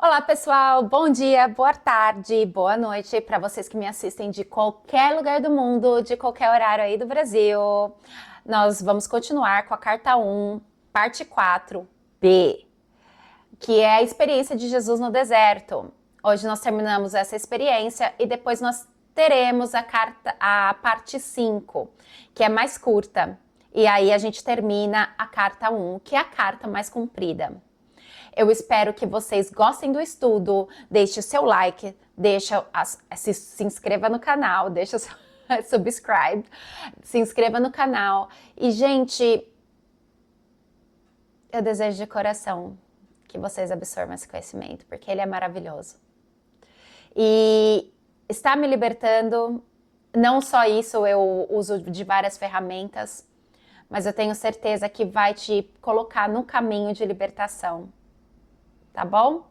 Olá pessoal, bom dia, boa tarde, boa noite para vocês que me assistem de qualquer lugar do mundo, de qualquer horário aí do Brasil. Nós vamos continuar com a carta 1, parte 4b, que é a experiência de Jesus no deserto. Hoje nós terminamos essa experiência e depois nós teremos a parte 5, que é mais curta. E aí a gente termina a carta 1, que é a carta mais comprida. Eu espero que vocês gostem do estudo, deixe o seu like, se inscreva no canal, deixa o seu subscribe, se inscreva no canal. E, gente, eu desejo de coração que vocês absorvam esse conhecimento, porque ele é maravilhoso. E está me libertando, não só isso, eu uso de várias ferramentas, mas eu tenho certeza que vai te colocar no caminho de libertação. Tá bom?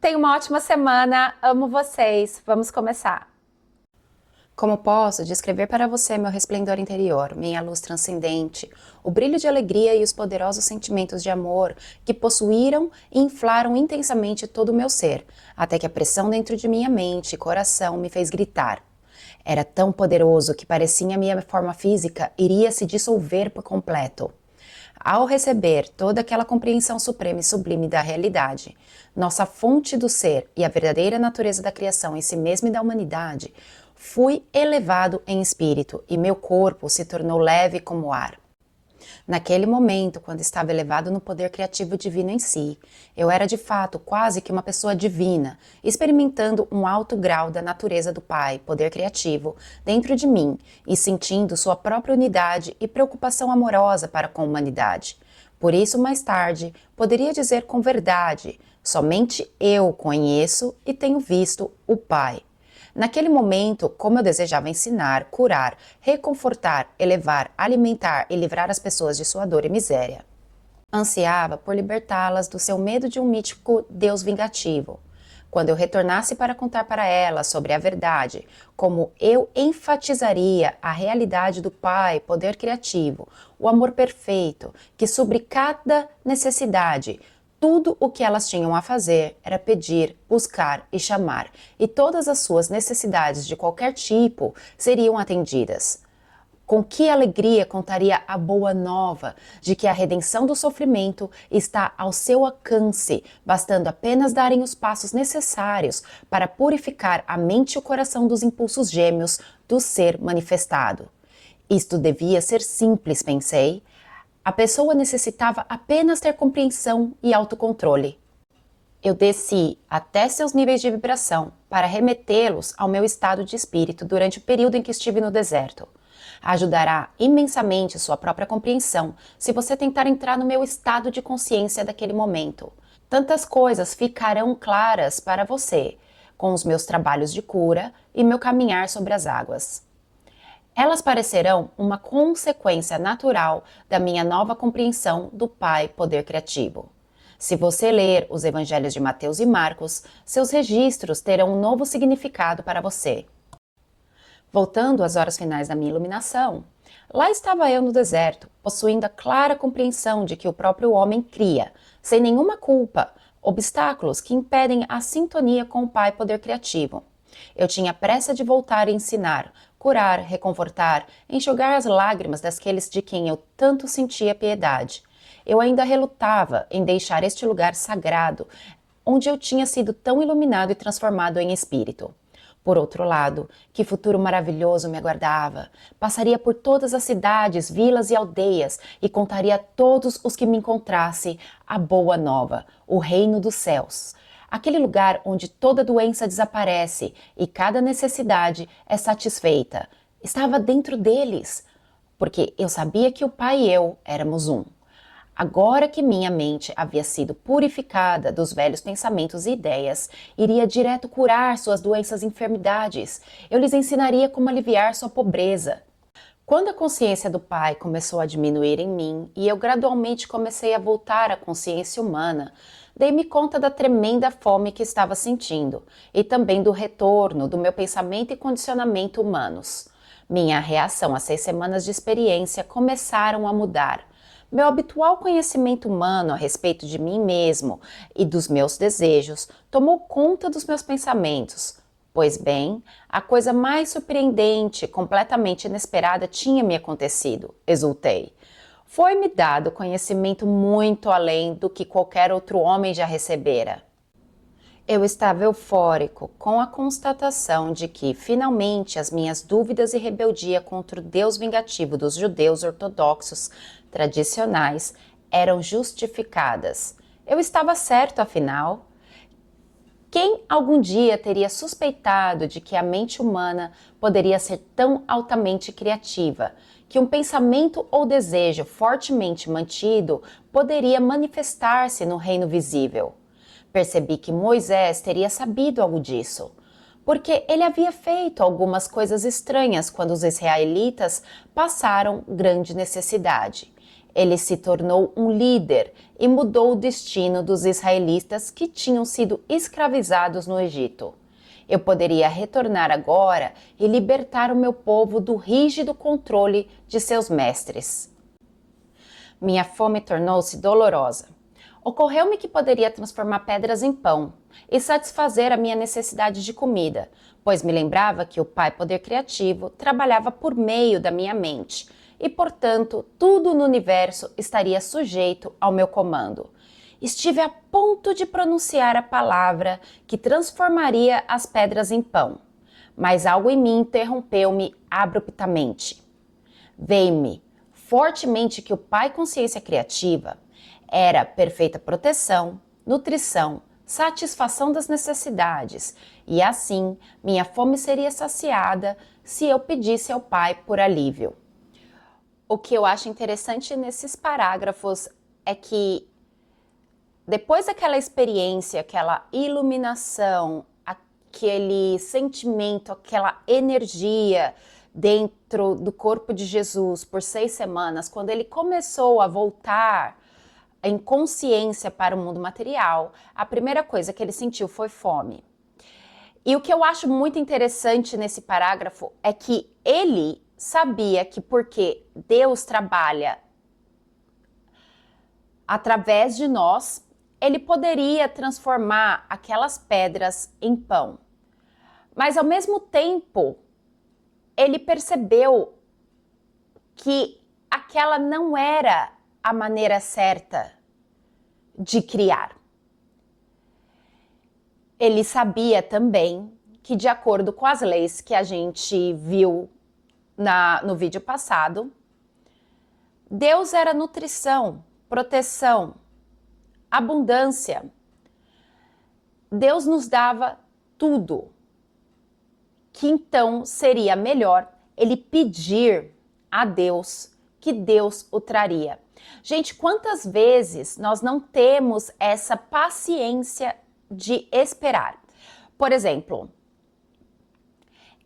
Tenha uma ótima semana, amo vocês. Vamos começar. Como posso descrever para você meu resplendor interior, minha luz transcendente, o brilho de alegria e os poderosos sentimentos de amor que possuíram e inflaram intensamente todo o meu ser, até que a pressão dentro de minha mente e coração me fez gritar. Era tão poderoso que parecia a minha forma física iria se dissolver por completo. Ao receber toda aquela compreensão suprema e sublime da realidade, nossa fonte do ser e a verdadeira natureza da criação em si mesma e da humanidade, fui elevado em espírito e meu corpo se tornou leve como o ar. Naquele momento, quando estava elevado no poder criativo divino em si, eu era de fato quase que uma pessoa divina, experimentando um alto grau da natureza do Pai, poder criativo, dentro de mim e sentindo sua própria unidade e preocupação amorosa para com a humanidade. Por isso, mais tarde, poderia dizer com verdade, somente eu conheço e tenho visto o Pai. Naquele momento, como eu desejava ensinar, curar, reconfortar, elevar, alimentar e livrar as pessoas de sua dor e miséria. Ansiava por libertá-las do seu medo de um mítico Deus vingativo. Quando eu retornasse para contar para elas sobre a verdade, como eu enfatizaria a realidade do Pai, poder criativo, o amor perfeito, que sobre cada necessidade, tudo o que elas tinham a fazer era pedir, buscar e chamar, e todas as suas necessidades de qualquer tipo seriam atendidas. Com que alegria contaria a boa nova de que a redenção do sofrimento está ao seu alcance, bastando apenas darem os passos necessários para purificar a mente e o coração dos impulsos gêmeos do ser manifestado. Isto devia ser simples, pensei. A pessoa necessitava apenas ter compreensão e autocontrole. Eu desci até seus níveis de vibração para remetê-los ao meu estado de espírito durante o período em que estive no deserto. Ajudará imensamente sua própria compreensão se você tentar entrar no meu estado de consciência daquele momento. Tantas coisas ficarão claras para você com os meus trabalhos de cura e meu caminhar sobre as águas. Elas parecerão uma consequência natural da minha nova compreensão do Pai Poder Criativo. Se você ler os evangelhos de Mateus e Marcos, seus registros terão um novo significado para você. Voltando às horas finais da minha iluminação, lá estava eu no deserto, possuindo a clara compreensão de que o próprio homem cria, sem nenhuma culpa, obstáculos que impedem a sintonia com o Pai Poder Criativo. Eu tinha pressa de voltar e ensinar, curar, reconfortar, enxugar as lágrimas daqueles de quem eu tanto sentia piedade. Eu ainda relutava em deixar este lugar sagrado, onde eu tinha sido tão iluminado e transformado em espírito. Por outro lado, que futuro maravilhoso me aguardava. Passaria por todas as cidades, vilas e aldeias e contaria a todos os que me encontrasse a boa nova, o reino dos céus. Aquele lugar onde toda doença desaparece e cada necessidade é satisfeita. Estava dentro deles, porque eu sabia que o Pai e eu éramos um. Agora que minha mente havia sido purificada dos velhos pensamentos e ideias, iria direto curar suas doenças e enfermidades. Eu lhes ensinaria como aliviar sua pobreza. Quando a consciência do Pai começou a diminuir em mim e eu gradualmente comecei a voltar à consciência humana, dei-me conta da tremenda fome que estava sentindo e também do retorno do meu pensamento e condicionamento humanos. Minha reação às 6 semanas de experiência começaram a mudar. Meu habitual conhecimento humano a respeito de mim mesmo e dos meus desejos tomou conta dos meus pensamentos. Pois bem, a coisa mais surpreendente, completamente inesperada tinha me acontecido, exultei. Foi-me dado conhecimento muito além do que qualquer outro homem já recebera. Eu estava eufórico com a constatação de que, finalmente, as minhas dúvidas e rebeldia contra o Deus vingativo dos judeus ortodoxos tradicionais eram justificadas. Eu estava certo, afinal. Quem algum dia teria suspeitado de que a mente humana poderia ser tão altamente criativa, que um pensamento ou desejo fortemente mantido poderia manifestar-se no reino visível? Percebi que Moisés teria sabido algo disso, porque ele havia feito algumas coisas estranhas quando os israelitas passaram grande necessidade. Ele se tornou um líder e mudou o destino dos israelitas que tinham sido escravizados no Egito. Eu poderia retornar agora e libertar o meu povo do rígido controle de seus mestres. Minha fome tornou-se dolorosa. Ocorreu-me que poderia transformar pedras em pão e satisfazer a minha necessidade de comida, pois me lembrava que o Pai Poder Criativo trabalhava por meio da minha mente e, portanto, tudo no universo estaria sujeito ao meu comando. Estive a ponto de pronunciar a palavra que transformaria as pedras em pão, mas algo em mim interrompeu-me abruptamente. Veio-me fortemente que o Pai Consciência Criativa era perfeita proteção, nutrição, satisfação das necessidades, e assim minha fome seria saciada se eu pedisse ao Pai por alívio. O que eu acho interessante nesses parágrafos é que depois daquela experiência, aquela iluminação, aquele sentimento, aquela energia dentro do corpo de Jesus por 6 semanas, quando ele começou a voltar em consciência para o mundo material, a primeira coisa que ele sentiu foi fome. E o que eu acho muito interessante nesse parágrafo é que ele sabia que porque Deus trabalha através de nós, ele poderia transformar aquelas pedras em pão. Mas ao mesmo tempo, ele percebeu que aquela não era a maneira certa de criar. Ele sabia também que, de acordo com as leis que a gente viu no vídeo passado, Deus era nutrição, proteção, abundância. Deus nos dava tudo. Que então seria melhor ele pedir a Deus que Deus o traria. Gente, quantas vezes nós não temos essa paciência de esperar? Por exemplo,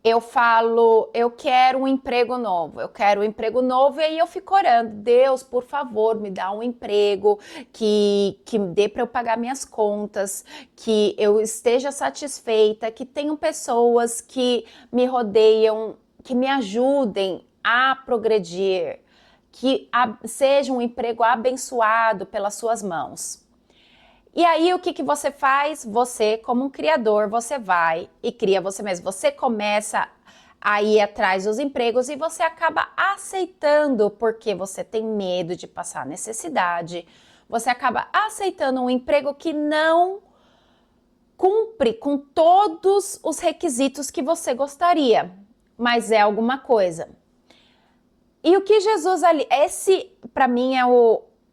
eu falo, eu quero um emprego novo, e aí eu fico orando, Deus, por favor, me dá um emprego que dê para eu pagar minhas contas, que eu esteja satisfeita, que tenham pessoas que me rodeiam, que me ajudem a progredir, que seja um emprego abençoado pelas suas mãos. E aí o que você faz? Você, como um criador, você vai e cria você mesmo. Você começa a ir atrás dos empregos e você acaba aceitando porque você tem medo de passar necessidade. Você acaba aceitando um emprego que não cumpre com todos os requisitos que você gostaria, mas é alguma coisa. E o que Jesus ali, esse para mim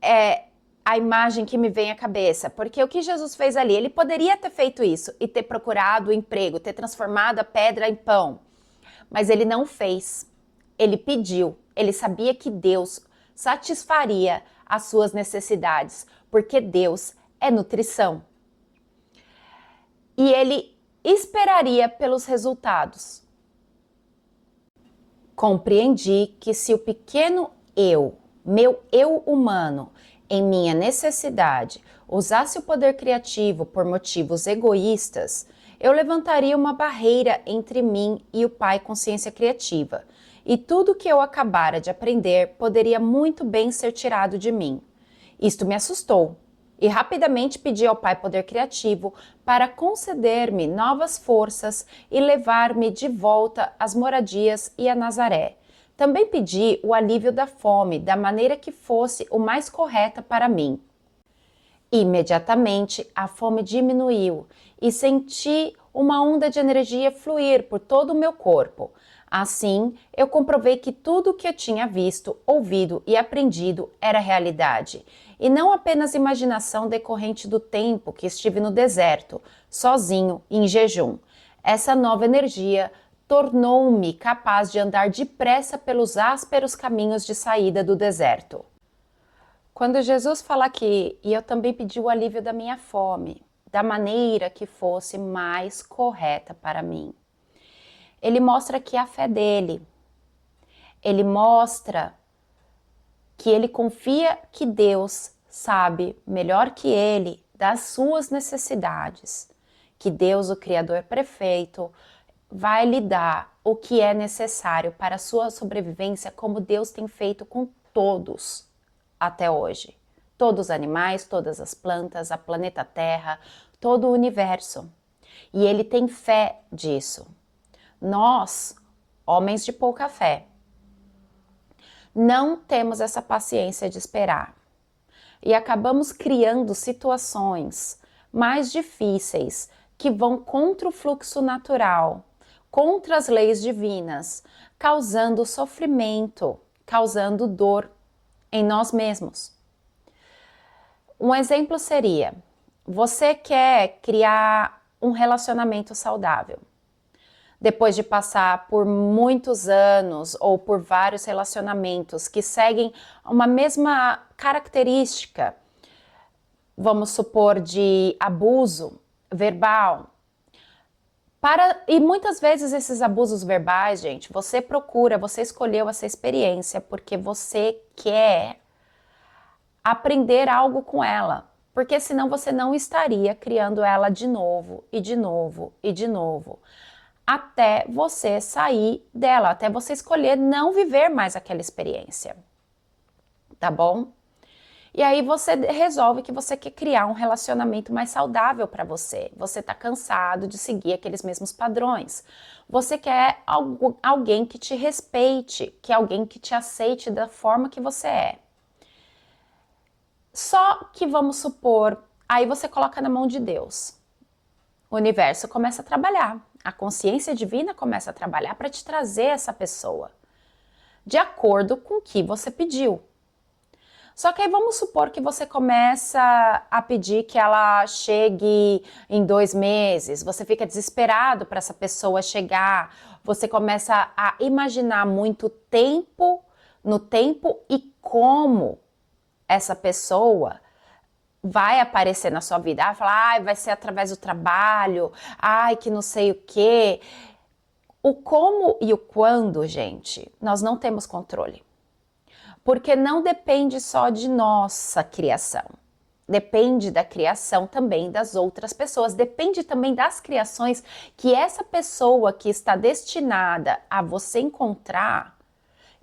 é a imagem que me vem à cabeça, porque o que Jesus fez ali, ele poderia ter feito isso e ter procurado o emprego, ter transformado a pedra em pão, mas ele não fez, ele pediu, ele sabia que Deus satisfaria as suas necessidades, porque Deus é nutrição. E ele esperaria pelos resultados. Compreendi que se o pequeno eu, meu eu humano, em minha necessidade, usasse o poder criativo por motivos egoístas, eu levantaria uma barreira entre mim e o Pai Consciência Criativa. e tudo que eu acabara de aprender poderia muito bem ser tirado de mim. Isto me assustou e rapidamente pedi ao Pai Poder Criativo para conceder-me novas forças e levar-me de volta às moradias e a Nazaré. Também pedi o alívio da fome da maneira que fosse o mais correta para mim. Imediatamente a fome diminuiu e senti uma onda de energia fluir por todo o meu corpo. Assim, eu comprovei que tudo o que eu tinha visto, ouvido e aprendido era realidade, e não apenas imaginação decorrente do tempo que estive no deserto, sozinho, em jejum. Essa nova energia tornou-me capaz de andar depressa pelos ásperos caminhos de saída do deserto. Quando Jesus fala aqui, e eu também pedi o alívio da minha fome, da maneira que fosse mais correta para mim. Ele mostra que a fé dele, ele mostra que ele confia que Deus sabe melhor que ele das suas necessidades, que Deus, o Criador perfeito, vai lhe dar o que é necessário para a sua sobrevivência, como Deus tem feito com todos até hoje. Todos os animais, todas as plantas, a planeta Terra, todo o universo. E ele tem fé disso. Nós, homens de pouca fé, não temos essa paciência de esperar. E acabamos criando situações mais difíceis que vão contra o fluxo natural, contra as leis divinas, causando sofrimento, causando dor em nós mesmos. Um exemplo seria, você quer criar um relacionamento saudável. Depois de passar por muitos anos ou por vários relacionamentos que seguem uma mesma característica, vamos supor, de abuso verbal. E muitas vezes esses abusos verbais, gente, você escolheu essa experiência porque você quer aprender algo com ela, porque senão você não estaria criando ela de novo e de novo e de novo, até você sair dela, até você escolher não viver mais aquela experiência, tá bom? E aí você resolve que você quer criar um relacionamento mais saudável para você. Você tá cansado de seguir aqueles mesmos padrões. Você quer alguém que te respeite, que alguém que te aceite da forma que você é. Só que vamos supor, aí você coloca na mão de Deus. O universo começa a trabalhar, a consciência divina começa a trabalhar para te trazer essa pessoa, de acordo com o que você pediu. Só que aí vamos supor que você começa a pedir que ela chegue em 2 meses, você fica desesperado para essa pessoa chegar, você começa a imaginar muito tempo, no tempo e como essa pessoa vai aparecer na sua vida. Falar, vai ser através do trabalho, que não sei o quê. O como e o quando, gente, nós não temos controle. Porque não depende só de nossa criação. Depende da criação também das outras pessoas. Depende também das criações que essa pessoa que está destinada a você encontrar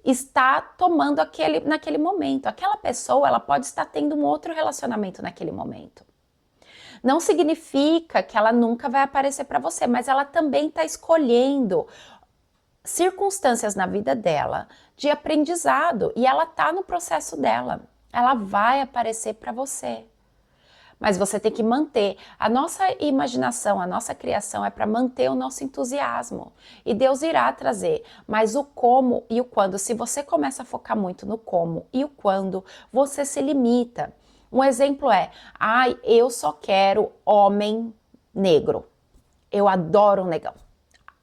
está tomando naquele momento. Aquela pessoa, ela pode estar tendo um outro relacionamento naquele momento. Não significa que ela nunca vai aparecer para você, mas ela também está escolhendo circunstâncias na vida dela de aprendizado e ela está no processo dela. Ela vai aparecer para você. Mas você tem que manter. A nossa imaginação, a nossa criação é para manter o nosso entusiasmo. E Deus irá trazer. Mas o como e o quando, se você começa a focar muito no como e o quando, você se limita. Um exemplo é, eu só quero homem negro. Eu adoro um negão.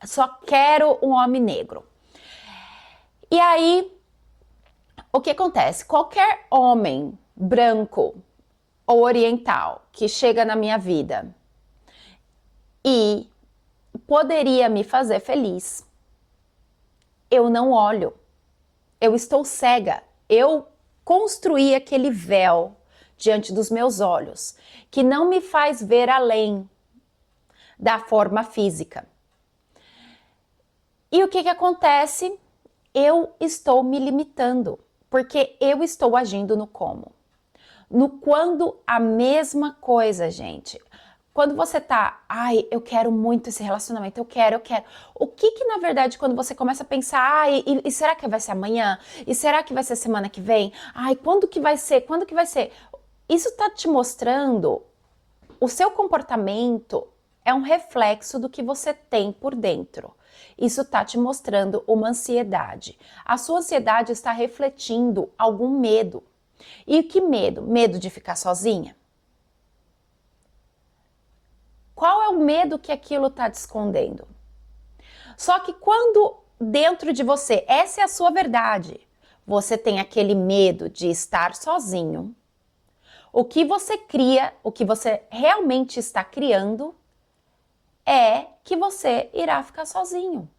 Só quero um homem negro. E aí, o que acontece? Qualquer homem branco ou oriental que chega na minha vida e poderia me fazer feliz, eu não olho. Eu estou cega. Eu construí aquele véu diante dos meus olhos que não me faz ver além da forma física. E o que acontece? eu estou me limitando, porque eu estou agindo no como. No quando, a mesma coisa, gente. Quando você tá, ai, eu quero muito esse relacionamento, eu quero. O que na verdade, quando você começa a pensar, ai, e será que vai ser amanhã? E será que vai ser semana que vem? Ai, quando que vai ser? Quando que vai ser? Isso tá te mostrando, o seu comportamento é um reflexo do que você tem por dentro. Isso tá te mostrando uma ansiedade. A sua ansiedade está refletindo algum medo. E que medo? Medo de ficar sozinha? Qual é o medo que aquilo está te escondendo? Só que quando dentro de você, essa é a sua verdade, você tem aquele medo de estar sozinho, o que você cria, o que você realmente está criando, é que você irá ficar sozinho.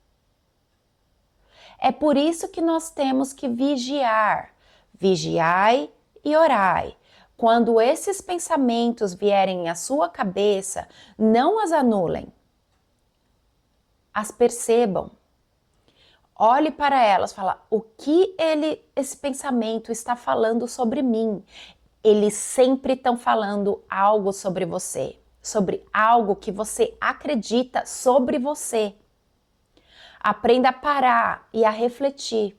É por isso que nós temos que vigiar. Vigiai e orai. Quando esses pensamentos vierem à sua cabeça, não as anulem. As percebam. Olhe para elas, fala, o que esse pensamento está falando sobre mim? Eles sempre estão falando algo sobre você, sobre algo que você acredita sobre você. Aprenda a parar e a refletir.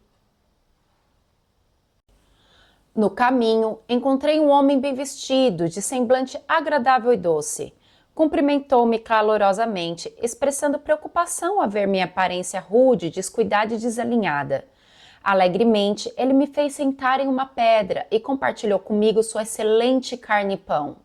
No caminho, encontrei um homem bem vestido, de semblante agradável e doce. Cumprimentou-me calorosamente, expressando preocupação a ver minha aparência rude, descuidada e desalinhada. Alegremente, ele me fez sentar em uma pedra e compartilhou comigo sua excelente carne e pão.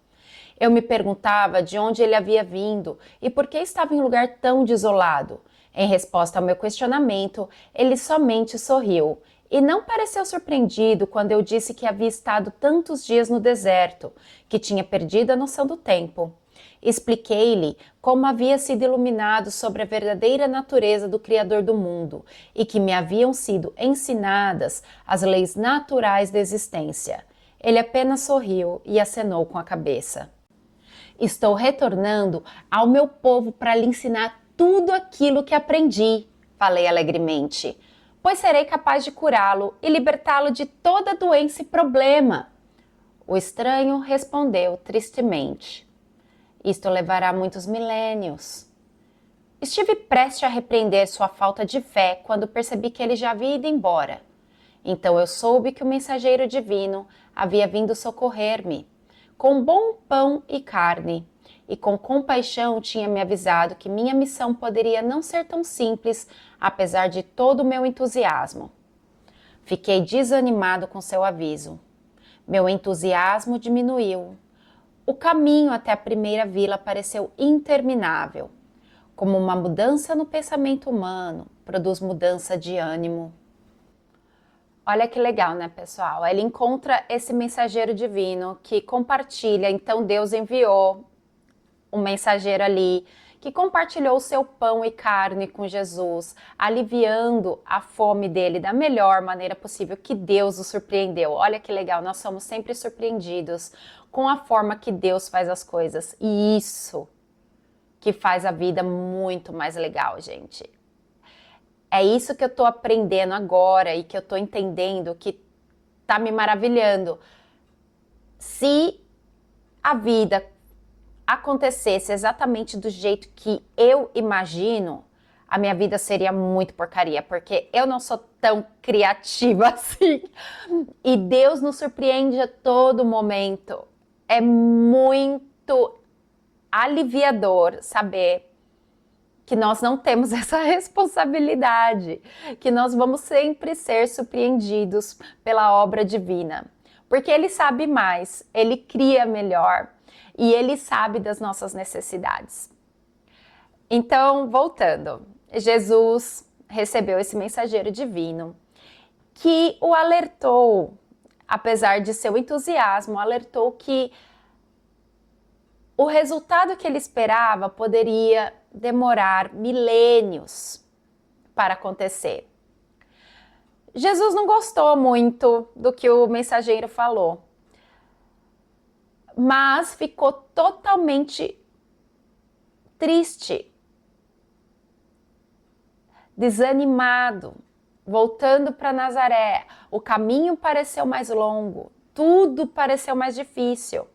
Eu me perguntava de onde ele havia vindo e por que estava em um lugar tão desolado. Em resposta ao meu questionamento, ele somente sorriu e não pareceu surpreendido quando eu disse que havia estado tantos dias no deserto, que tinha perdido a noção do tempo. Expliquei-lhe como havia sido iluminado sobre a verdadeira natureza do Criador do mundo e que me haviam sido ensinadas as leis naturais da existência. Ele apenas sorriu e acenou com a cabeça. Estou retornando ao meu povo para lhe ensinar tudo aquilo que aprendi, falei alegremente, pois serei capaz de curá-lo e libertá-lo de toda doença e problema. O estranho respondeu tristemente: isto levará muitos milênios. Estive prestes a repreender sua falta de fé quando percebi que ele já havia ido embora. Então eu soube que o mensageiro divino havia vindo socorrer-me, com bom pão e carne, e com compaixão tinha me avisado que minha missão poderia não ser tão simples, apesar de todo o meu entusiasmo. Fiquei desanimado com seu aviso. Meu entusiasmo diminuiu. O caminho até a primeira vila pareceu interminável. Como uma mudança no pensamento humano produz mudança de ânimo. Olha que legal, né, pessoal? Ele encontra esse mensageiro divino que compartilha. Então Deus enviou um mensageiro ali que compartilhou o seu pão e carne com Jesus, aliviando a fome dele da melhor maneira possível, que Deus o surpreendeu. Olha que legal, nós somos sempre surpreendidos com a forma que Deus faz as coisas. E isso que faz a vida muito mais legal, gente. É isso que eu tô aprendendo agora e que eu tô entendendo, que tá me maravilhando. Se a vida acontecesse exatamente do jeito que eu imagino, a minha vida seria muito porcaria, porque eu não sou tão criativa assim. E Deus nos surpreende a todo momento. É muito aliviador saber que nós não temos essa responsabilidade, que nós vamos sempre ser surpreendidos pela obra divina, porque Ele sabe mais, Ele cria melhor e Ele sabe das nossas necessidades. Então, voltando, Jesus recebeu esse mensageiro divino que o alertou, apesar de seu entusiasmo, alertou que o resultado que ele esperava poderia demorar milênios para acontecer. Jesus não gostou muito do que o mensageiro falou, mas ficou totalmente triste, desanimado, voltando para Nazaré, o caminho pareceu mais longo, tudo pareceu mais difícil.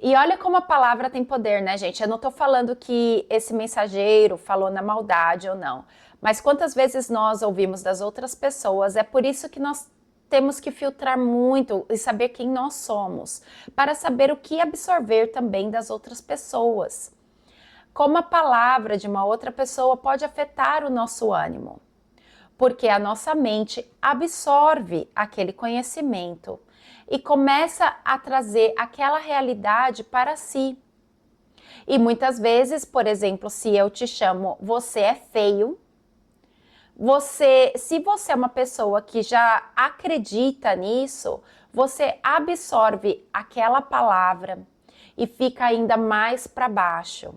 E olha como a palavra tem poder, né, gente? Eu não tô falando que esse mensageiro falou na maldade ou não, mas quantas vezes nós ouvimos das outras pessoas, é por isso que nós temos que filtrar muito e saber quem nós somos, para saber o que absorver também das outras pessoas. Como a palavra de uma outra pessoa pode afetar o nosso ânimo, porque a nossa mente absorve aquele conhecimento e começa a trazer aquela realidade para si. E muitas vezes, por exemplo, se eu te chamo você é feio, se você é uma pessoa que já acredita nisso, você absorve aquela palavra e fica ainda mais para baixo.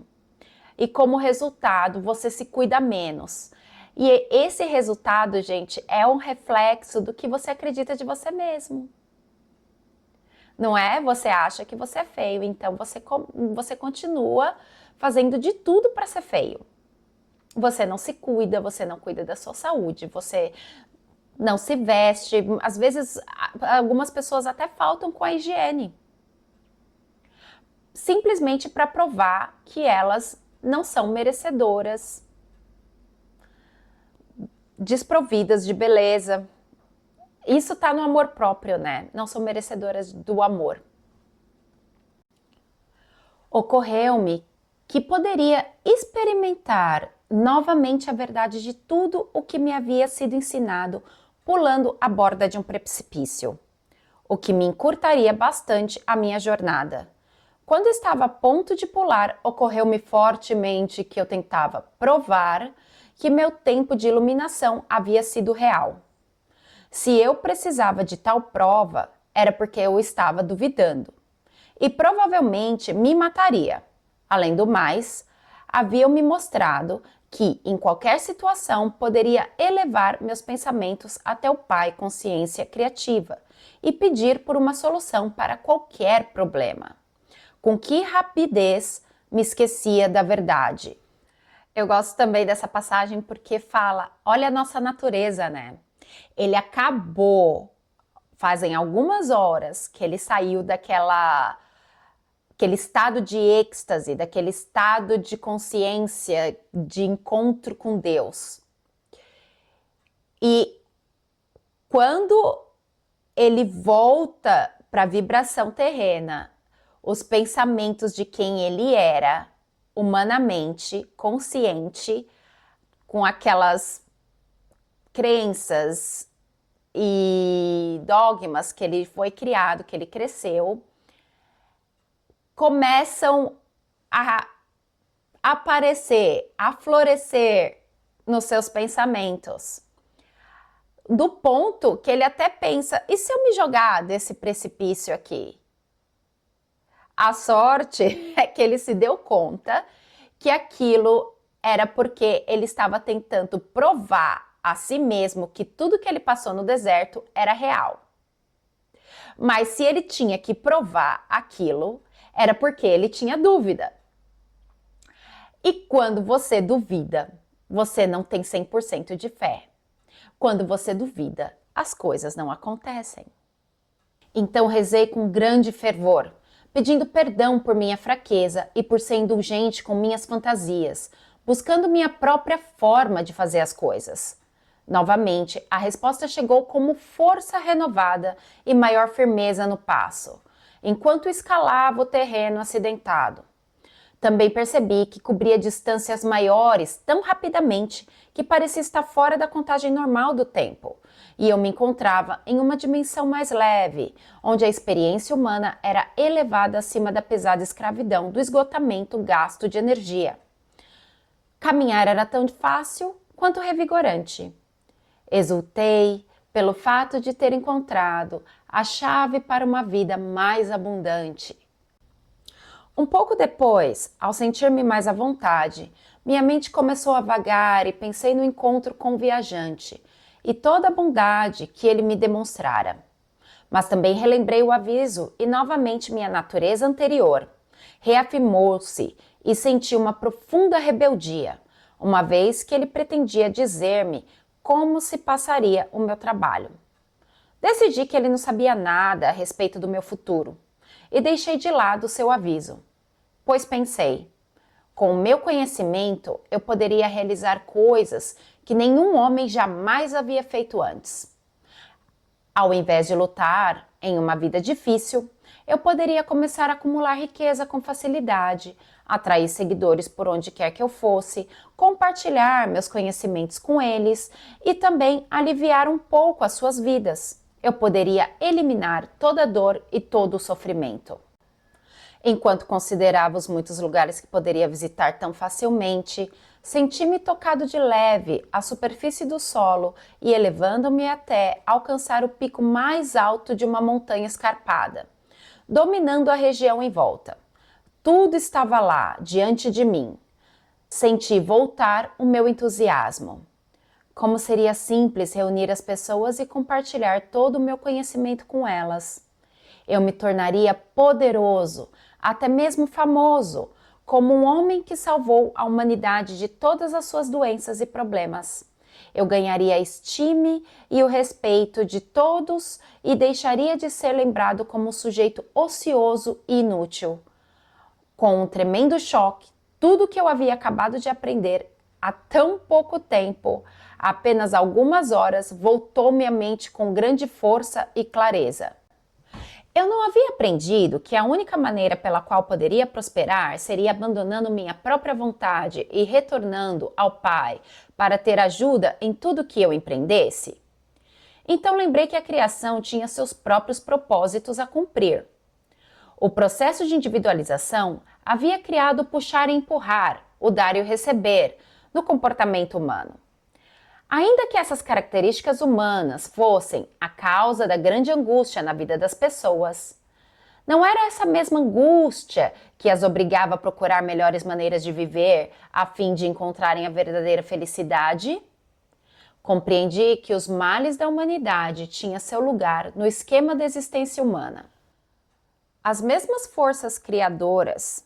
E como resultado, você se cuida menos. E esse resultado, gente, é um reflexo do que você acredita de você mesmo. Não é? Você acha que você é feio, então você continua fazendo de tudo para ser feio. Você não se cuida, você não cuida da sua saúde, você não se veste. Às vezes, algumas pessoas até faltam com a higiene. Simplesmente para provar que elas não são merecedoras, desprovidas de beleza. Isso tá no amor próprio, né? Não são merecedoras do amor. Ocorreu-me que poderia experimentar novamente a verdade de tudo o que me havia sido ensinado pulando a borda de um precipício, o que me encurtaria bastante a minha jornada. Quando estava a ponto de pular, ocorreu-me fortemente que eu tentava provar que meu tempo de iluminação havia sido real. Se eu precisava de tal prova, era porque eu estava duvidando. E provavelmente me mataria. Além do mais, haviam me mostrado que, em qualquer situação, poderia elevar meus pensamentos até o Pai Consciência Criativa e pedir por uma solução para qualquer problema. Com que rapidez me esquecia da verdade. Eu gosto também dessa passagem porque fala, olha a nossa natureza, né? Ele acabou, fazem algumas horas que ele saiu aquele estado de êxtase, daquele estado de consciência, de encontro com Deus. E quando ele volta para a vibração terrena, os pensamentos de quem ele era, humanamente, consciente, com aquelas crenças e dogmas que ele foi criado, que ele cresceu, começam a aparecer, a florescer nos seus pensamentos. Do ponto que ele até pensa, e se eu me jogar desse precipício aqui? A sorte é que ele se deu conta que aquilo era porque ele estava tentando provar a si mesmo que tudo que ele passou no deserto era real. Mas se ele tinha que provar aquilo, era porque ele tinha dúvida. E quando você duvida, você não tem 100% de fé. Quando você duvida, as coisas não acontecem. Então rezei com grande fervor, pedindo perdão por minha fraqueza e por ser indulgente com minhas fantasias, buscando minha própria forma de fazer as coisas. Novamente, a resposta chegou como força renovada e maior firmeza no passo, enquanto escalava o terreno acidentado. Também percebi que cobria distâncias maiores tão rapidamente que parecia estar fora da contagem normal do tempo, e eu me encontrava em uma dimensão mais leve, onde a experiência humana era elevada acima da pesada escravidão do esgotamento gasto de energia. Caminhar era tão fácil quanto revigorante. Exultei pelo fato de ter encontrado a chave para uma vida mais abundante. Um pouco depois, ao sentir-me mais à vontade, minha mente começou a vagar e pensei no encontro com o viajante e toda a bondade que ele me demonstrara. Mas também relembrei o aviso e novamente minha natureza anterior reafirmou-se e senti uma profunda rebeldia, uma vez que ele pretendia dizer-me como se passaria o meu trabalho. Decidi que ele não sabia nada a respeito do meu futuro e deixei de lado seu aviso, pois pensei, com o meu conhecimento eu poderia realizar coisas que nenhum homem jamais havia feito antes. Ao invés de lutar em uma vida difícil, eu poderia começar a acumular riqueza com facilidade, atrair seguidores por onde quer que eu fosse, compartilhar meus conhecimentos com eles e também aliviar um pouco as suas vidas. Eu poderia eliminar toda a dor e todo o sofrimento. Enquanto considerava os muitos lugares que poderia visitar tão facilmente, senti-me tocado de leve à superfície do solo e elevando-me até alcançar o pico mais alto de uma montanha escarpada, dominando a região em volta. Tudo estava lá, diante de mim. Senti voltar o meu entusiasmo. Como seria simples reunir as pessoas e compartilhar todo o meu conhecimento com elas. Eu me tornaria poderoso, até mesmo famoso, como um homem que salvou a humanidade de todas as suas doenças e problemas. Eu ganharia a estima e o respeito de todos e deixaria de ser lembrado como um sujeito ocioso e inútil. Com um tremendo choque, tudo que eu havia acabado de aprender há tão pouco tempo, apenas algumas horas, voltou-me à mente com grande força e clareza. Eu não havia aprendido que a única maneira pela qual poderia prosperar seria abandonando minha própria vontade e retornando ao Pai para ter ajuda em tudo que eu empreendesse? Então lembrei que a criação tinha seus próprios propósitos a cumprir. O processo de individualização havia criado o puxar e empurrar, o dar e o receber, no comportamento humano. Ainda que essas características humanas fossem a causa da grande angústia na vida das pessoas, não era essa mesma angústia que as obrigava a procurar melhores maneiras de viver a fim de encontrarem a verdadeira felicidade? Compreendi que os males da humanidade tinham seu lugar no esquema da existência humana. As mesmas forças criadoras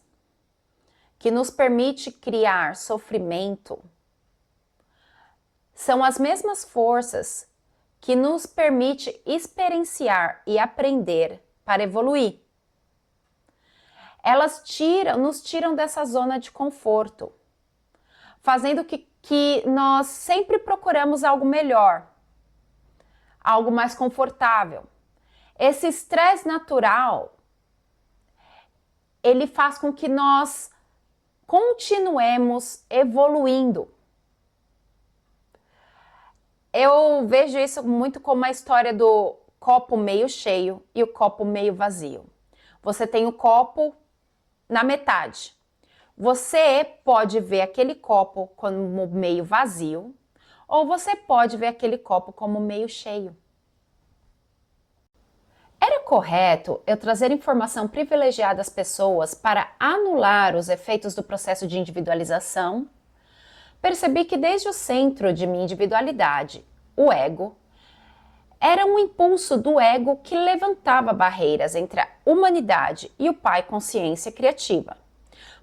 que nos permite criar sofrimento são as mesmas forças que nos permite experienciar e aprender para evoluir. Elas nos tiram dessa zona de conforto, fazendo que nós sempre procuramos algo melhor, algo mais confortável. Esse estresse natural, ele faz com que nós continuemos evoluindo. Eu vejo isso muito como a história do copo meio cheio e o copo meio vazio. Você tem o copo na metade. Você pode ver aquele copo como meio vazio ou você pode ver aquele copo como meio cheio. Era correto eu trazer informação privilegiada às pessoas para anular os efeitos do processo de individualização? Percebi que desde o centro de minha individualidade, o ego, era um impulso do ego que levantava barreiras entre a humanidade e o Pai consciência criativa.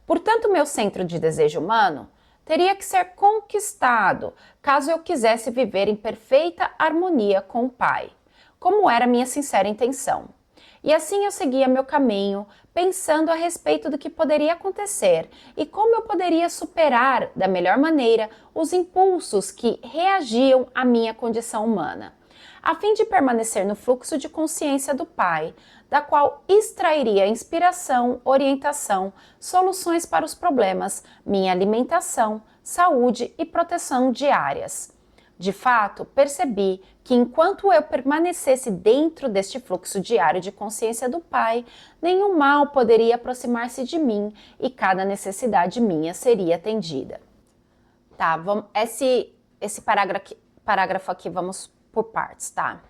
Portanto, meu centro de desejo humano teria que ser conquistado caso eu quisesse viver em perfeita harmonia com o Pai, como era minha sincera intenção. E assim eu seguia meu caminho, pensando a respeito do que poderia acontecer e como eu poderia superar da melhor maneira os impulsos que reagiam à minha condição humana, a fim de permanecer no fluxo de consciência do Pai, da qual extrairia inspiração, orientação, soluções para os problemas, minha alimentação, saúde e proteção diárias. De fato, percebi que enquanto eu permanecesse dentro deste fluxo diário de consciência do Pai, nenhum mal poderia aproximar-se de mim e cada necessidade minha seria atendida. Tá, vamos, esse parágrafo aqui vamos por partes, tá?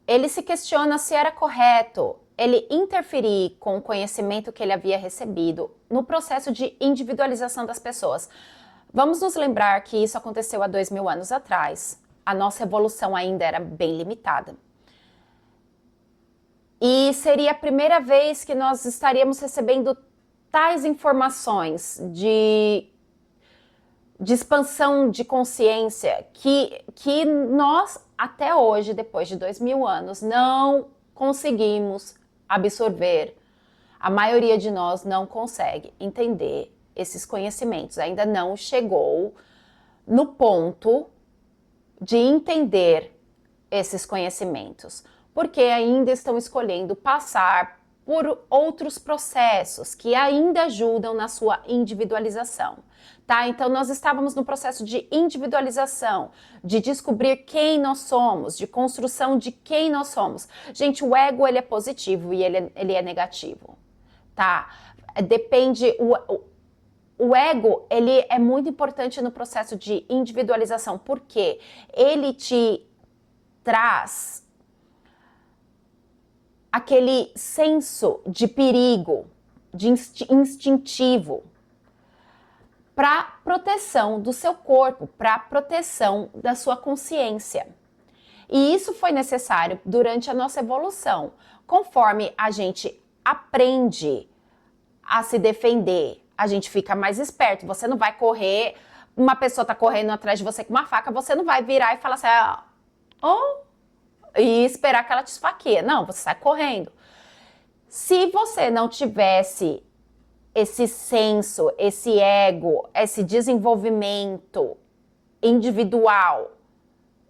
Ele se questiona se era correto ele interferir com o conhecimento que ele havia recebido no processo de individualização das pessoas. Vamos nos lembrar que isso aconteceu há 2000 anos atrás. A nossa evolução ainda era bem limitada. E seria a primeira vez que nós estaríamos recebendo tais informações de expansão de consciência que nós, até hoje, depois de 2000 anos, não conseguimos absorver. A maioria de nós não consegue entender esses conhecimentos, ainda não chegou no ponto de entender esses conhecimentos, porque ainda estão escolhendo passar por outros processos que ainda ajudam na sua individualização, tá? Então nós estávamos no processo de individualização, de descobrir quem nós somos, de construção de quem nós somos. Gente, o ego ele é positivo e ele é negativo, tá? Depende, o ego, ele é muito importante no processo de individualização, porque ele te traz aquele senso de perigo, de instintivo, para proteção do seu corpo, para proteção da sua consciência. E isso foi necessário durante a nossa evolução. Conforme a gente aprende a se defender, a gente fica mais esperto. Você não vai correr, uma pessoa tá correndo atrás de você com uma faca, você não vai virar e falar assim, e esperar que ela te esfaqueie. Não, você sai correndo. Se você não tivesse esse senso, esse ego, esse desenvolvimento individual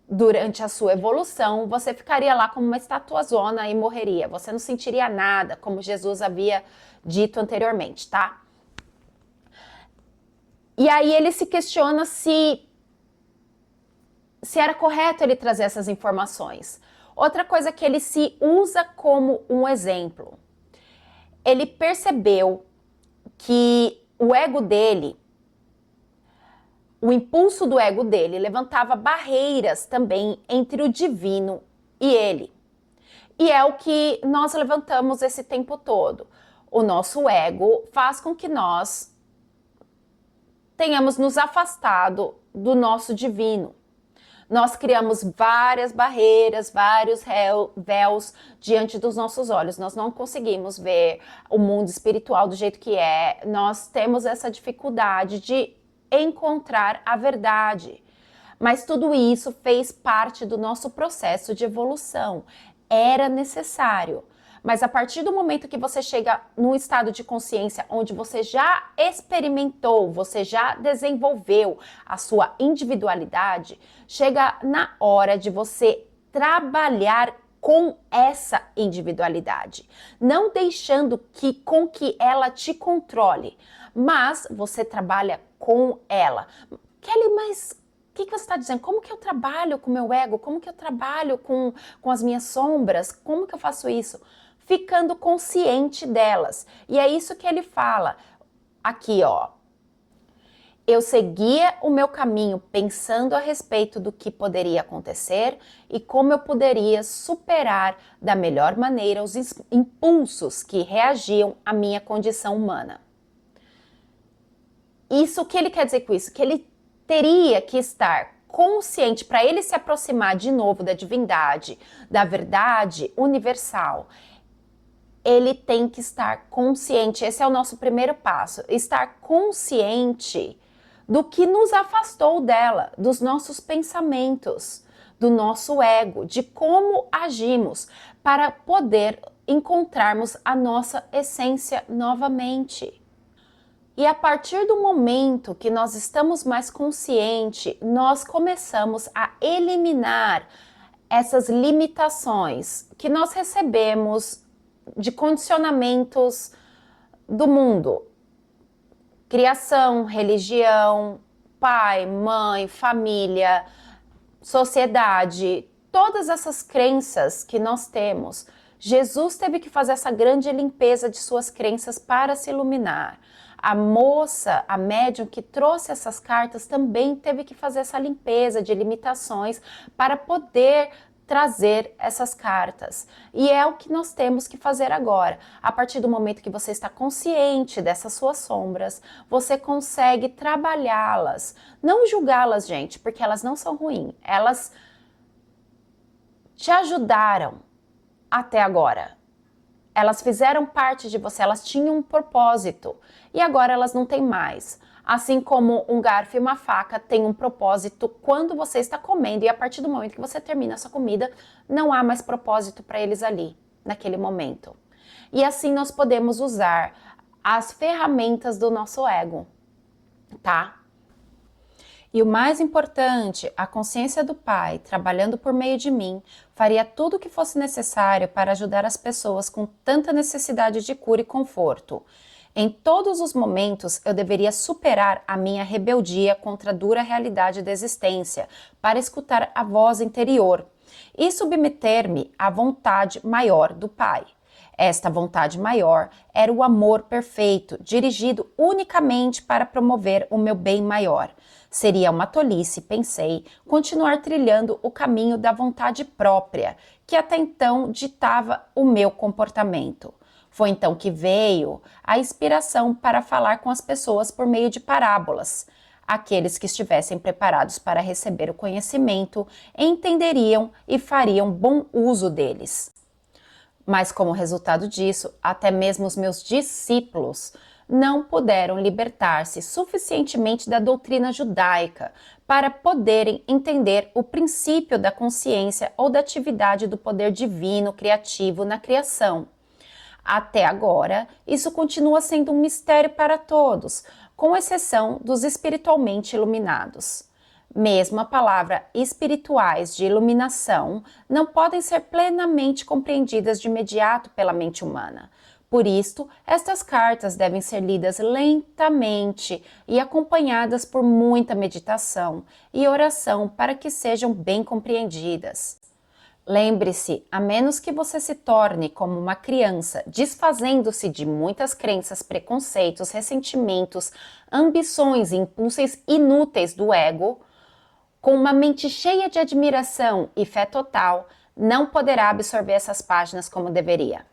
durante a sua evolução, você ficaria lá como uma estatuazona e morreria. Você não sentiria nada, como Jesus havia dito anteriormente, tá? E aí ele se questiona se era correto ele trazer essas informações. Outra coisa que ele se usa como um exemplo. Ele percebeu que o ego dele, o impulso do ego dele levantava barreiras também entre o divino e ele. E é o que nós levantamos esse tempo todo. O nosso ego faz com que nós tenhamos nos afastado do nosso divino. Nós criamos várias barreiras, vários véus diante dos nossos olhos. Nós não conseguimos ver o mundo espiritual do jeito que é. Nós temos essa dificuldade de encontrar a verdade. Mas tudo isso fez parte do nosso processo de evolução. Era necessário. Mas a partir do momento que você chega num estado de consciência onde você já experimentou, você já desenvolveu a sua individualidade, chega na hora de você trabalhar com essa individualidade, não deixando com que ela te controle, mas você trabalha com ela. Kelly, mas o que você está dizendo? Como que eu trabalho com o meu ego? Como que eu trabalho com as minhas sombras? Como que eu faço isso? Ficando consciente delas. E é isso que ele fala aqui, ó. Eu seguia o meu caminho pensando a respeito do que poderia acontecer e como eu poderia superar da melhor maneira os impulsos que reagiam à minha condição humana. Isso, o que ele quer dizer com isso? Que ele teria que estar consciente para ele se aproximar de novo da divindade, da verdade universal. Ele tem que estar consciente, esse é o nosso primeiro passo, estar consciente do que nos afastou dela, dos nossos pensamentos, do nosso ego, de como agimos para poder encontrarmos a nossa essência novamente. E a partir do momento que nós estamos mais conscientes, nós começamos a eliminar essas limitações que nós recebemos de condicionamentos do mundo. Criação, religião, pai, mãe, família, sociedade, todas essas crenças que nós temos. Jesus teve que fazer essa grande limpeza de suas crenças para se iluminar. A moça, a médium que trouxe essas cartas também teve que fazer essa limpeza de limitações para poder trazer essas cartas. E é o que nós temos que fazer agora. A partir do momento que você está consciente dessas suas sombras, você consegue trabalhá-las. Não julgá-las, gente, porque elas não são ruins. Elas te ajudaram até agora. Elas fizeram parte de você, elas tinham um propósito. E agora elas não têm mais. Assim como um garfo e uma faca têm um propósito quando você está comendo, e a partir do momento que você termina a sua comida, não há mais propósito para eles ali, naquele momento. E assim nós podemos usar as ferramentas do nosso ego, tá? E o mais importante, a consciência do Pai, trabalhando por meio de mim, faria tudo o que fosse necessário para ajudar as pessoas com tanta necessidade de cura e conforto. Em todos os momentos, eu deveria superar a minha rebeldia contra a dura realidade da existência, para escutar a voz interior e submeter-me à vontade maior do Pai. Esta vontade maior era o amor perfeito, dirigido unicamente para promover o meu bem maior. Seria uma tolice, pensei, continuar trilhando o caminho da vontade própria, que até então ditava o meu comportamento. Foi então que veio a inspiração para falar com as pessoas por meio de parábolas. Aqueles que estivessem preparados para receber o conhecimento entenderiam e fariam bom uso deles. Mas como resultado disso, até mesmo os meus discípulos não puderam libertar-se suficientemente da doutrina judaica para poderem entender o princípio da consciência ou da atividade do poder divino criativo na criação. Até agora, isso continua sendo um mistério para todos, com exceção dos espiritualmente iluminados. Mesmo a palavra espirituais de iluminação não podem ser plenamente compreendidas de imediato pela mente humana. Por isto, estas cartas devem ser lidas lentamente e acompanhadas por muita meditação e oração para que sejam bem compreendidas. Lembre-se, a menos que você se torne como uma criança, desfazendo-se de muitas crenças, preconceitos, ressentimentos, ambições e impulsos inúteis do ego, com uma mente cheia de admiração e fé total, não poderá absorver essas páginas como deveria.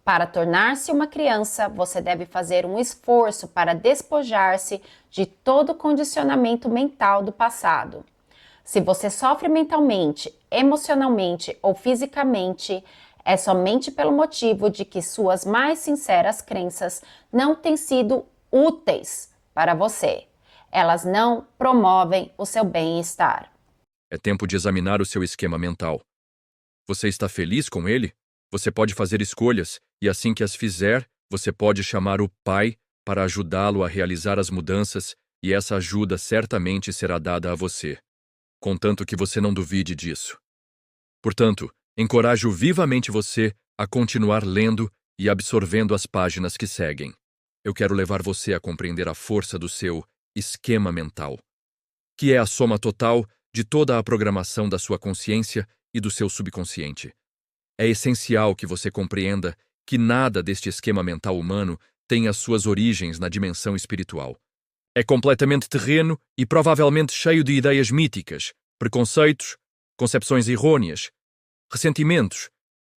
Para tornar-se uma criança, você deve fazer um esforço para despojar-se de todo o condicionamento mental do passado. Se você sofre mentalmente, emocionalmente ou fisicamente, é somente pelo motivo de que suas mais sinceras crenças não têm sido úteis para você. Elas não promovem o seu bem-estar. É tempo de examinar o seu esquema mental. Você está feliz com ele? Você pode fazer escolhas, e assim que as fizer, você pode chamar o Pai para ajudá-lo a realizar as mudanças, e essa ajuda certamente será dada a você, contanto que você não duvide disso. Portanto, encorajo vivamente você a continuar lendo e absorvendo as páginas que seguem. Eu quero levar você a compreender a força do seu esquema mental, que é a soma total de toda a programação da sua consciência e do seu subconsciente. É essencial que você compreenda que nada deste esquema mental humano tem as suas origens na dimensão espiritual. É completamente terreno e provavelmente cheio de ideias míticas, preconceitos, concepções errôneas, ressentimentos,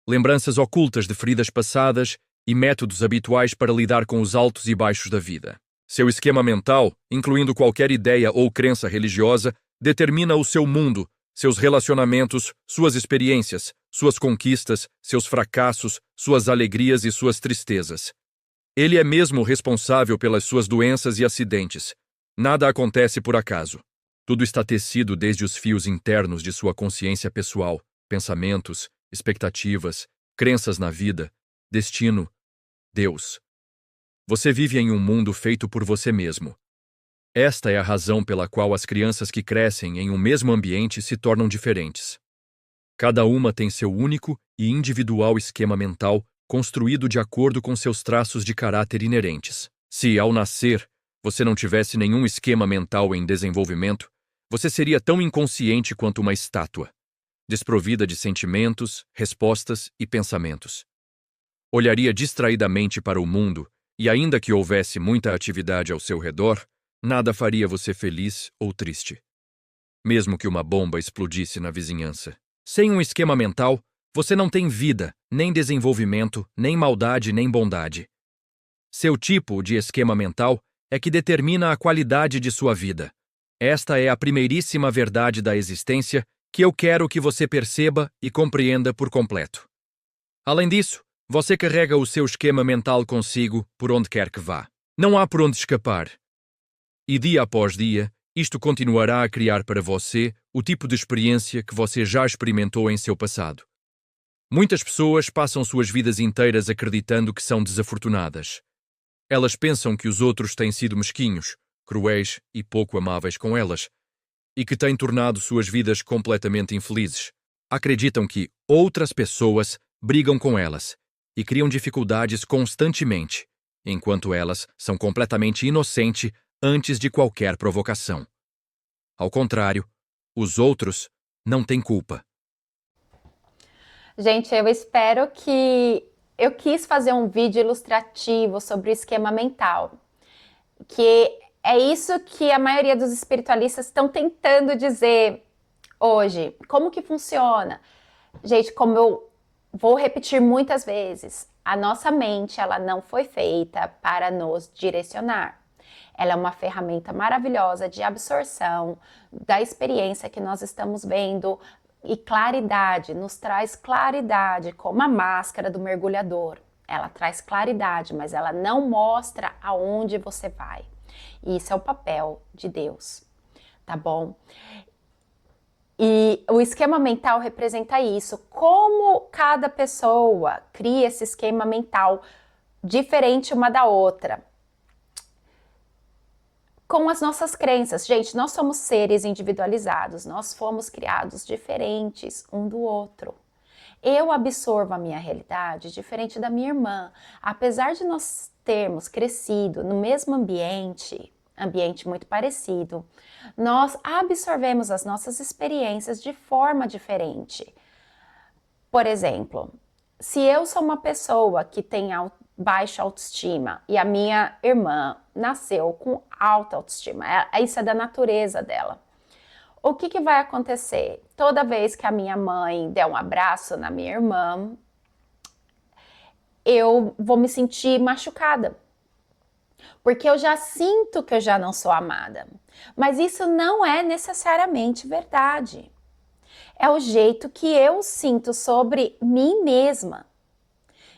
lembranças ocultas de feridas passadas e métodos habituais para lidar com os altos e baixos da vida. Seu esquema mental, incluindo qualquer ideia ou crença religiosa, determina o seu mundo, seus relacionamentos, suas experiências, suas conquistas, seus fracassos, suas alegrias e suas tristezas. Ele é mesmo responsável pelas suas doenças e acidentes. Nada acontece por acaso. Tudo está tecido desde os fios internos de sua consciência pessoal, pensamentos, expectativas, crenças na vida, destino, Deus. Você vive em um mundo feito por você mesmo. Esta é a razão pela qual as crianças que crescem em um mesmo ambiente se tornam diferentes. Cada uma tem seu único e individual esquema mental construído de acordo com seus traços de caráter inerentes. Se, ao nascer, você não tivesse nenhum esquema mental em desenvolvimento, você seria tão inconsciente quanto uma estátua, desprovida de sentimentos, respostas e pensamentos. Olharia distraidamente para o mundo e, ainda que houvesse muita atividade ao seu redor, nada faria você feliz ou triste. Mesmo que uma bomba explodisse na vizinhança. Sem um esquema mental, você não tem vida, nem desenvolvimento, nem maldade, nem bondade. Seu tipo de esquema mental é que determina a qualidade de sua vida. Esta é a primeiríssima verdade da existência que eu quero que você perceba e compreenda por completo. Além disso, você carrega o seu esquema mental consigo por onde quer que vá. Não há por onde escapar. E dia após dia, isto continuará a criar para você o tipo de experiência que você já experimentou em seu passado. Muitas pessoas passam suas vidas inteiras acreditando que são desafortunadas. Elas pensam que os outros têm sido mesquinhos, cruéis e pouco amáveis com elas, e que têm tornado suas vidas completamente infelizes. Acreditam que outras pessoas brigam com elas e criam dificuldades constantemente, enquanto elas são completamente inocentes antes de qualquer provocação. Ao contrário, os outros não têm culpa. Gente, eu espero que eu quis fazer um vídeo ilustrativo sobre o esquema mental, que é isso que a maioria dos espiritualistas estão tentando dizer hoje. Como que funciona? Gente, como eu vou repetir muitas vezes, a nossa mente, ela não foi feita para nos direcionar. Ela é uma ferramenta maravilhosa de absorção da experiência que nós estamos vendo e claridade, nos traz claridade, como a máscara do mergulhador. Ela traz claridade, mas ela não mostra aonde você vai. E isso é o papel de Deus, tá bom? E o esquema mental representa isso. Como cada pessoa cria esse esquema mental diferente uma da outra. Com as nossas crenças. Gente, nós somos seres individualizados. Nós fomos criados diferentes um do outro. Eu absorvo a minha realidade diferente da minha irmã. Apesar de nós termos crescido no mesmo ambiente muito parecido, nós absorvemos as nossas experiências de forma diferente. Por exemplo, se eu sou uma pessoa que tem baixa autoestima e a minha irmã nasceu com alta autoestima, isso é da natureza dela. O que vai acontecer? Toda vez que a minha mãe der um abraço na minha irmã, eu vou me sentir machucada. Porque eu já sinto que eu já não sou amada. Mas isso não é necessariamente verdade. É o jeito que eu sinto sobre mim mesma.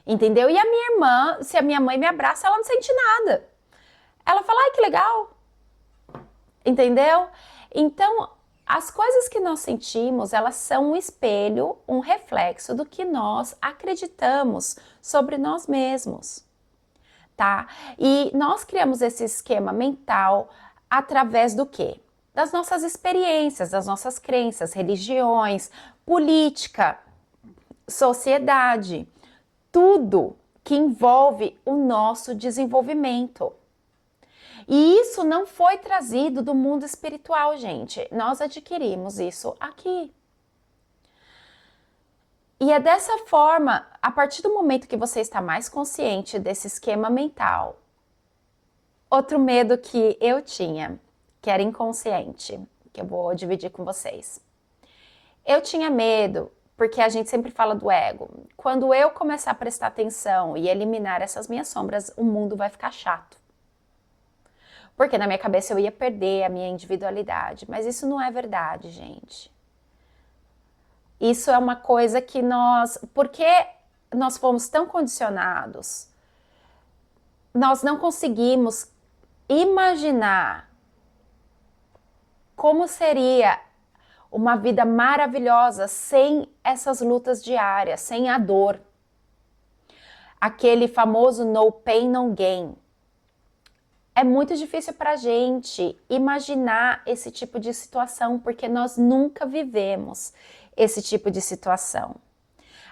Entendeu? E a minha irmã, se a minha mãe me abraça, ela não sente nada. Ela fala, ai, que legal. Entendeu? Então, as coisas que nós sentimos, elas são um espelho, um reflexo do que nós acreditamos sobre nós mesmos, tá? E nós criamos esse esquema mental através do quê? Das nossas experiências, das nossas crenças, religiões, política, sociedade, tudo que envolve o nosso desenvolvimento. E isso não foi trazido do mundo espiritual, gente. Nós adquirimos isso aqui. E é dessa forma, a partir do momento que você está mais consciente desse esquema mental. Outro medo que eu tinha, que era inconsciente, que eu vou dividir com vocês. Eu tinha medo, porque a gente sempre fala do ego. Quando eu começar a prestar atenção e eliminar essas minhas sombras, o mundo vai ficar chato. Porque na minha cabeça eu ia perder a minha individualidade. Mas isso não é verdade, gente. Isso é uma coisa que porque nós fomos tão condicionados, nós não conseguimos imaginar como seria uma vida maravilhosa sem essas lutas diárias, sem a dor. Aquele famoso no pain, no gain. É muito difícil para a gente imaginar esse tipo de situação, porque nós nunca vivemos esse tipo de situação.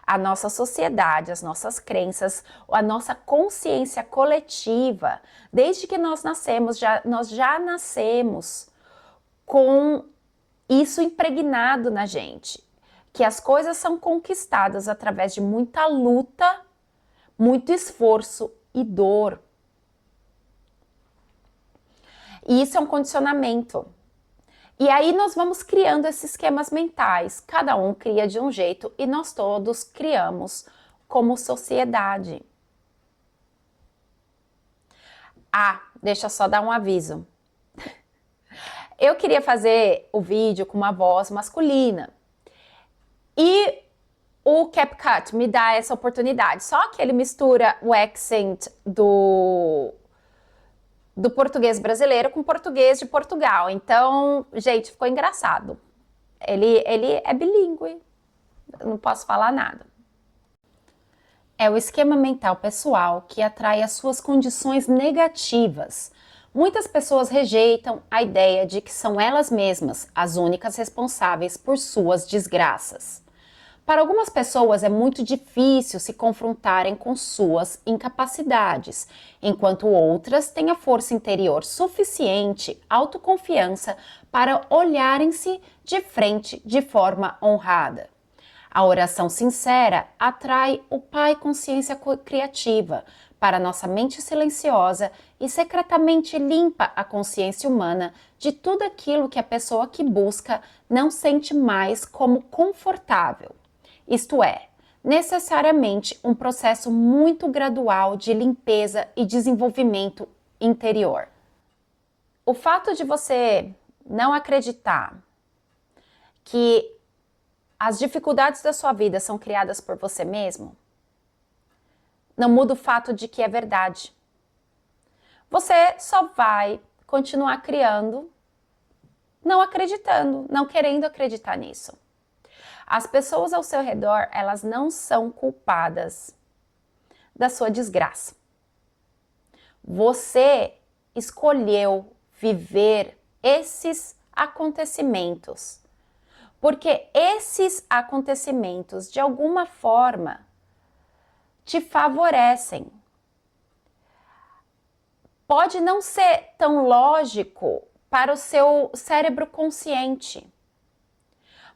A nossa sociedade, as nossas crenças, a nossa consciência coletiva, desde que nós nascemos, nós já nascemos com isso impregnado na gente, que as coisas são conquistadas através de muita luta, muito esforço e dor. E isso é um condicionamento. E aí nós vamos criando esses esquemas mentais. Cada um cria de um jeito e nós todos criamos como sociedade. Ah, deixa eu só dar um aviso. Eu queria fazer o vídeo com uma voz masculina. E o CapCut me dá essa oportunidade. Só que ele mistura o accent do português brasileiro com português de Portugal. Então, gente, ficou engraçado. Ele é bilíngue, eu não posso falar nada. É o esquema mental pessoal que atrai as suas condições negativas. Muitas pessoas rejeitam a ideia de que são elas mesmas as únicas responsáveis por suas desgraças. Para algumas pessoas é muito difícil se confrontarem com suas incapacidades, enquanto outras têm a força interior suficiente, autoconfiança para olharem-se de frente de forma honrada. A oração sincera atrai o Pai Consciência Criativa para nossa mente silenciosa e secretamente limpa a consciência humana de tudo aquilo que a pessoa que busca não sente mais como confortável. Isto é, necessariamente um processo muito gradual de limpeza e desenvolvimento interior. O fato de você não acreditar que as dificuldades da sua vida são criadas por você mesmo, não muda o fato de que é verdade. Você só vai continuar criando, não acreditando, não querendo acreditar nisso. As pessoas ao seu redor, elas não são culpadas da sua desgraça. Você escolheu viver esses acontecimentos, porque esses acontecimentos, de alguma forma, te favorecem. Pode não ser tão lógico para o seu cérebro consciente,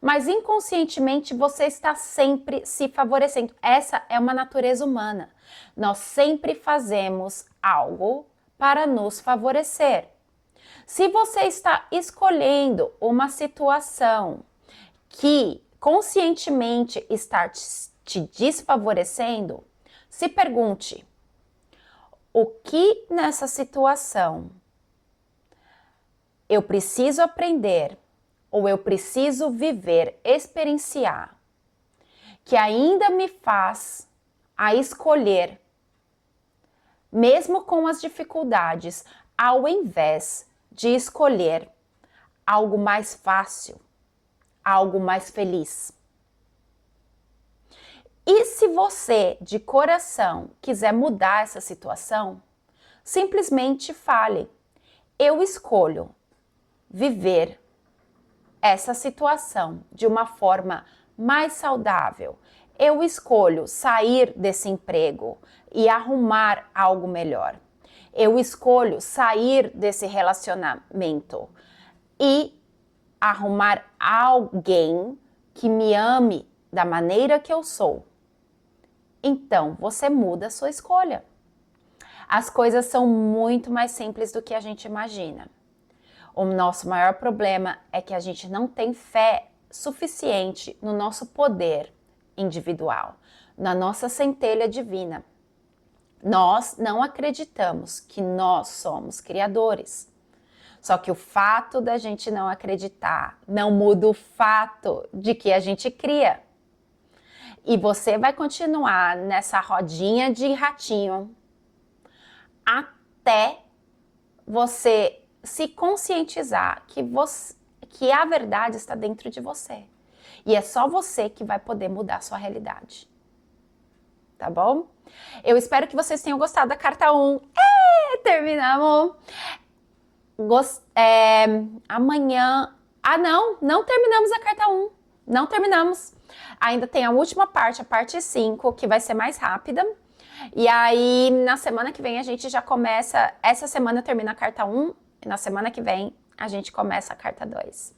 mas inconscientemente você está sempre se favorecendo. Essa é uma natureza humana. Nós sempre fazemos algo para nos favorecer. Se você está escolhendo uma situação que conscientemente está te desfavorecendo, se pergunte: o que nessa situação eu preciso aprender ou eu preciso viver, experienciar, que ainda me faz a escolher, mesmo com as dificuldades, ao invés de escolher algo mais fácil, algo mais feliz. E se você, de coração, quiser mudar essa situação, simplesmente fale: eu escolho viver essa situação de uma forma mais saudável. Eu escolho sair desse emprego e arrumar algo melhor. Eu escolho sair desse relacionamento e arrumar alguém que me ame da maneira que eu sou. Então, você muda a sua escolha. As coisas são muito mais simples do que a gente imagina. O nosso maior problema é que a gente não tem fé suficiente no nosso poder individual, na nossa centelha divina. Nós não acreditamos que nós somos criadores. Só que o fato da gente não acreditar não muda o fato de que a gente cria. E você vai continuar nessa rodinha de ratinho até você se conscientizar que a verdade está dentro de você. E é só você que vai poder mudar a sua realidade. Tá bom? Eu espero que vocês tenham gostado da carta 1. Terminamos. Amanhã... não terminamos a carta 1. Não terminamos. Ainda tem a última parte, a parte 5, que vai ser mais rápida. E aí, na semana que vem, a gente já começa... Essa semana termina a carta 1. E na semana que vem, a gente começa a carta 2.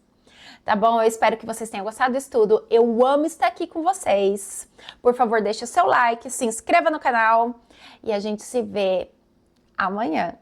Tá bom? Eu espero que vocês tenham gostado do estudo. Eu amo estar aqui com vocês. Por favor, deixe o seu like, se inscreva no canal. E a gente se vê amanhã.